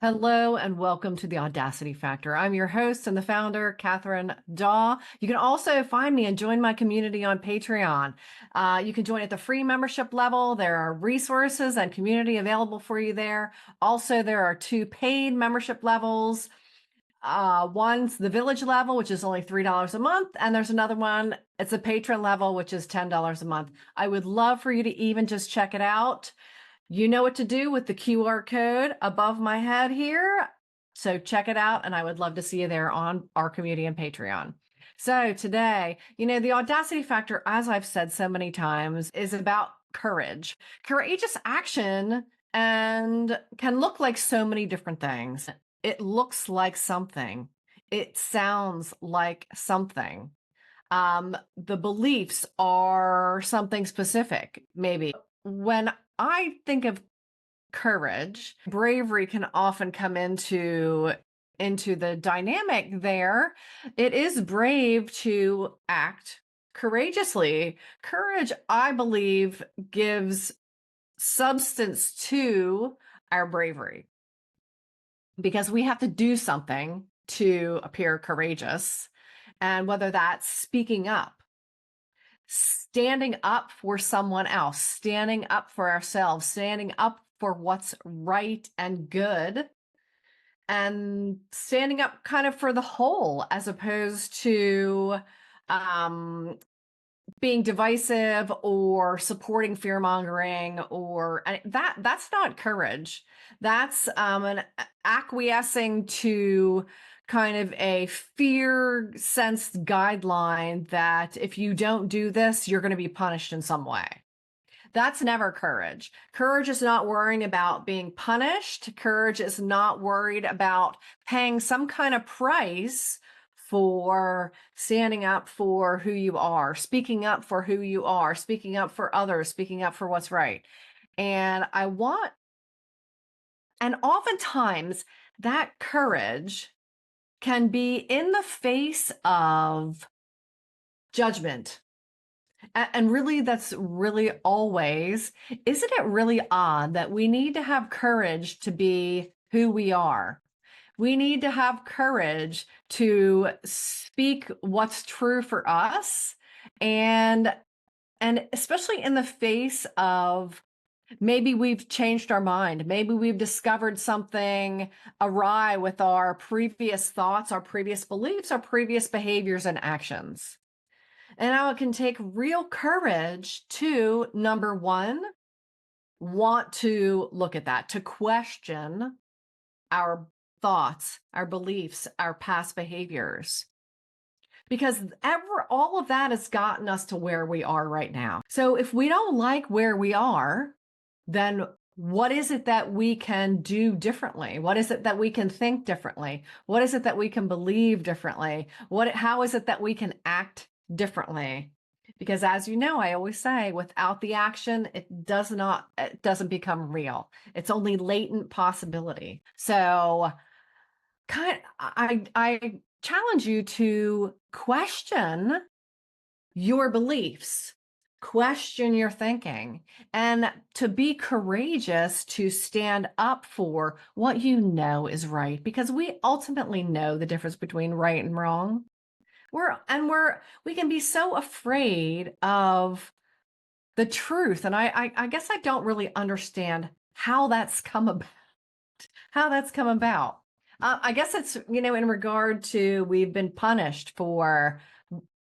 Hello and welcome to the Audacity Factor. I'm your host and the founder, Catherine Daw. You can also find me and join my community on Patreon. You can join at the free membership level. There are resources and community available for you there. Also, there are two paid membership levels. One's the village level, which is only $3 a month. And there's another one, it's a patron level, which is $10 a month. I would love for you to even just check it out. You know what to do with the QR code above my head here. So check it out, and I would love to see you there on our community and Patreon. So today, the Audacity Factor, as I've said so many times, is about courage. Courageous action and can look like so many different things. It looks like something. It sounds like something. The beliefs are something specific, maybe. When I think of courage, bravery can often come into the dynamic there. It is brave to act courageously. Courage, I believe, gives substance to our bravery because we have to do something to appear courageous. And whether that's speaking up, standing up for someone else, standing up for ourselves, standing up for what's right and good, and standing up kind of for the whole as opposed to um, being divisive or supporting fear mongering or that's not courage. That's an acquiescing to kind of a fear sensed guideline that if you don't do this, you're going to be punished in some way. That's never courage. Courage is not worrying about being punished. Courage is not worried about paying some kind of price for standing up for who you are, speaking up for who you are, speaking up for others, speaking up for what's right. And oftentimes that courage can be in the face of judgment. And really, that's really always, isn't it really odd that we need to have courage to be who we are? We need to have courage to speak what's true for us and especially in the face of maybe we've changed our mind, maybe we've discovered something awry with our previous thoughts, our previous beliefs, our previous behaviors and actions. And now it can take real courage to, number one, want to look at that, to question our thoughts, our beliefs, our past behaviors. Because all of that has gotten us to where we are right now. So if we don't like where we are, then what is it that we can do differently? What is it that we can think differently? What is it that we can believe differently? How is it that we can act differently? Because as you know, I always say, without the action, it doesn't become real. It's only latent possibility. So I challenge you to question your beliefs, question your thinking, and to be courageous to stand up for what you know is right, because we ultimately know the difference between right and wrong. We can be so afraid of the truth. And I guess I don't really understand how that's come about. I guess it's, in regard to we've been punished for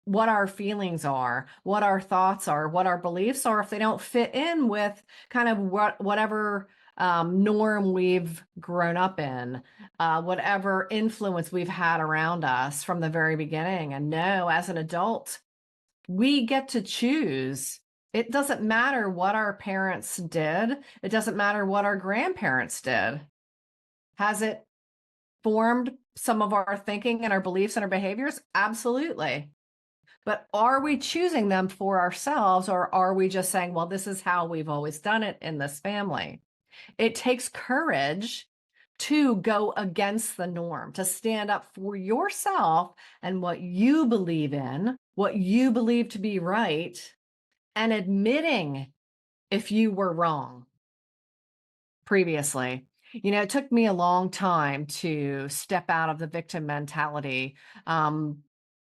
what our feelings are, what our thoughts are, what our beliefs are, if they don't fit in with kind of whatever norm we've grown up in, whatever influence we've had around us from the very beginning. And no, as an adult, we get to choose. It doesn't matter what our parents did. It doesn't matter what our grandparents did. Has it formed some of our thinking and our beliefs and our behaviors? Absolutely. But are we choosing them for ourselves, or are we just saying, well, this is how we've always done it in this family? It takes courage to go against the norm, to stand up for yourself and what you believe in, what you believe to be right, and admitting if you were wrong previously. It took me a long time to step out of the victim mentality, um,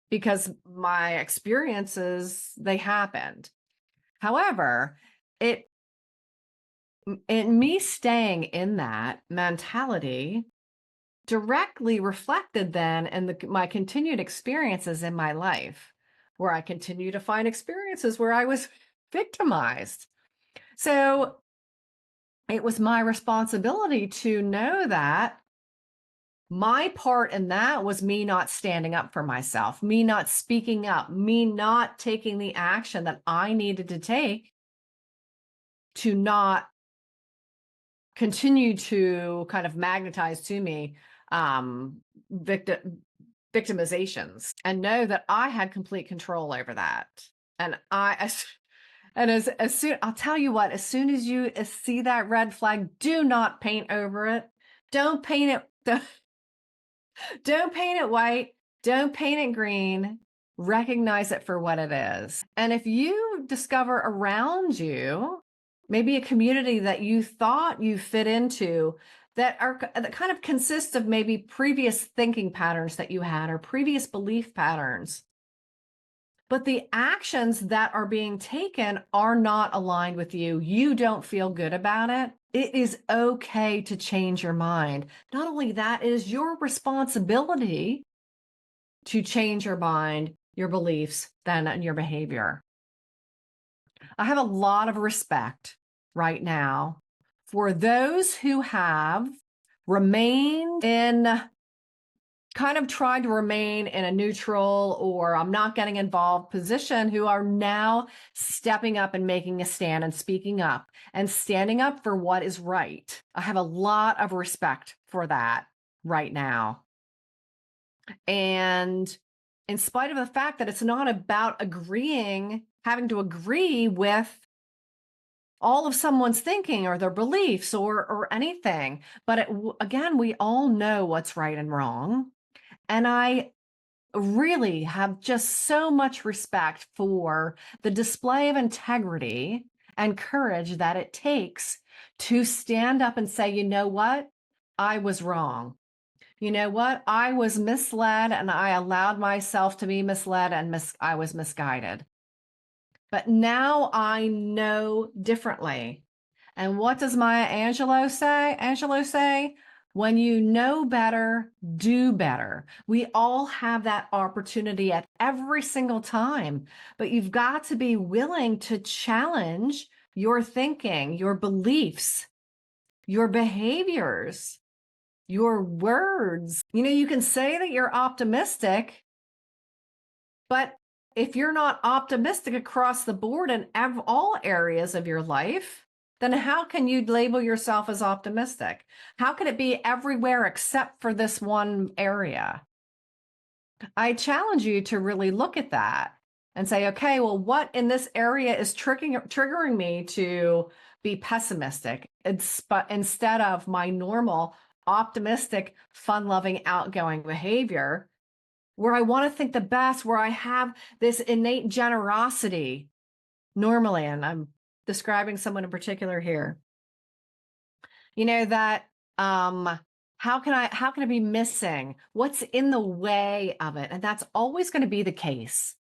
because my experiences, they happened. However, it in me staying in that mentality directly reflected then in my continued experiences in my life, where I continue to find experiences where I was victimized. So it was my responsibility to know that my part in that was me not standing up for myself, me not speaking up, me not taking the action that I needed to take to not continue to kind of magnetize to me um victim victimizations, and know that I had complete control over that. And as soon, I'll tell you what, as soon as you see that red flag, do not paint over it. Don't paint it don't paint it white, don't paint it green. Recognize it for what it is. And if you discover around you maybe a community that you thought you fit into that kind of consists of maybe previous thinking patterns that you had or previous belief patterns, but the actions that are being taken are not aligned with you, you don't feel good about it, it is okay to change your mind. Not only that, it is your responsibility to change your mind, your beliefs, then and your behavior. I have a lot of respect right now for those who have remained in kind of tried to remain in a neutral or I'm not getting involved position, who are now stepping up and making a stand and speaking up and standing up for what is right. I have a lot of respect for that right now. And in spite of the fact that it's not about having to agree with all of someone's thinking or their beliefs or anything, but again, we all know what's right and wrong. And I really have just so much respect for the display of integrity and courage that it takes to stand up and say, you know what? I was wrong. You know what? I was misled and I allowed myself to be misled and I was misguided. But now I know differently. And what does Maya Angelou say? When you know better, do better. We all have that opportunity at every single time, but you've got to be willing to challenge your thinking, your beliefs, your behaviors, your words. You can say that you're optimistic, but if you're not optimistic across the board in all areas of your life, then how can you label yourself as optimistic? How can it be everywhere except for this one area? I challenge you to really look at that and say, okay, well, what in this area is triggering me to be pessimistic instead of my normal optimistic, fun-loving, outgoing behavior, where I want to think the best, where I have this innate generosity normally, and I'm describing someone in particular here, that how can I be missing? What's in the way of it? And that's always going to be the case,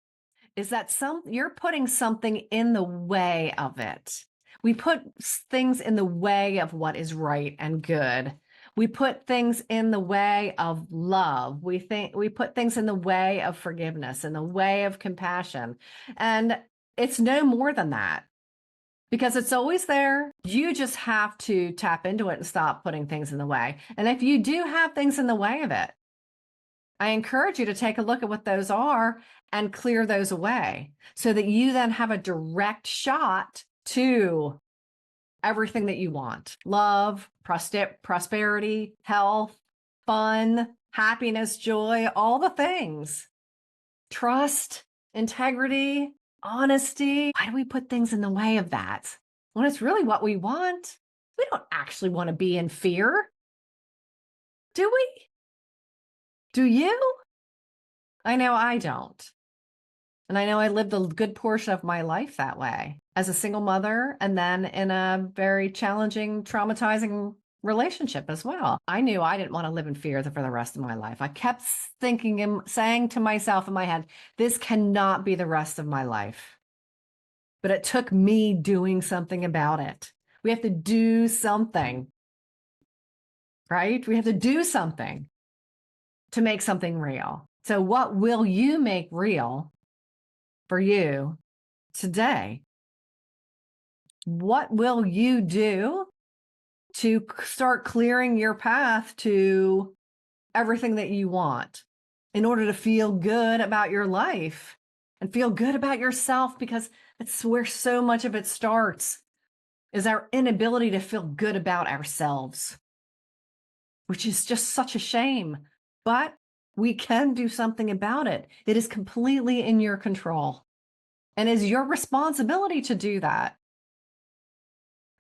is that you're putting something in the way of it. We put things in the way of what is right and good. We put things in the way of love. We put things in the way of forgiveness, in the way of compassion. And it's no more than that, because it's always there. You just have to tap into it and stop putting things in the way. And if you do have things in the way of it, I encourage you to take a look at what those are and clear those away so that you then have a direct shot to everything that you want: love, prosperity, health, fun, happiness, joy, all the things, trust, integrity, honesty. Why do we put things in the way of that when it's really what we want? We don't actually want to be in fear, do we? Do you? I know I don't. And I know I lived a good portion of my life that way as a single mother, and then in a very challenging, traumatizing relationship as well. I knew I didn't want to live in fear for the rest of my life. I kept thinking and saying to myself in my head, this cannot be the rest of my life. But it took me doing something about it. We have to do something, right? We have to do something to make something real. So what will you make real for you today? What will you do to start clearing your path to everything that you want in order to feel good about your life and feel good about yourself? Because it's where so much of it starts, is our inability to feel good about ourselves, which is just such a shame. But we can do something about it. It is completely in your control and is your responsibility to do that.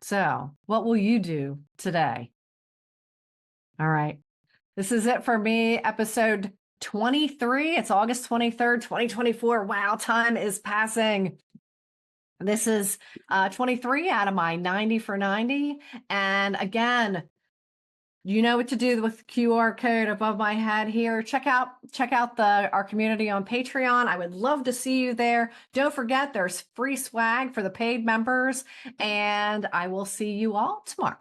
So, what will you do today? All right. This is it for me, episode 23. It's August 23rd, 2024. Wow, time is passing. This is 23 out of my 90 for 90. And again, you know what to do with the QR code above my head here. Check out our community on Patreon. I would love to see you there. Don't forget, there's free swag for the paid members, and I will see you all tomorrow.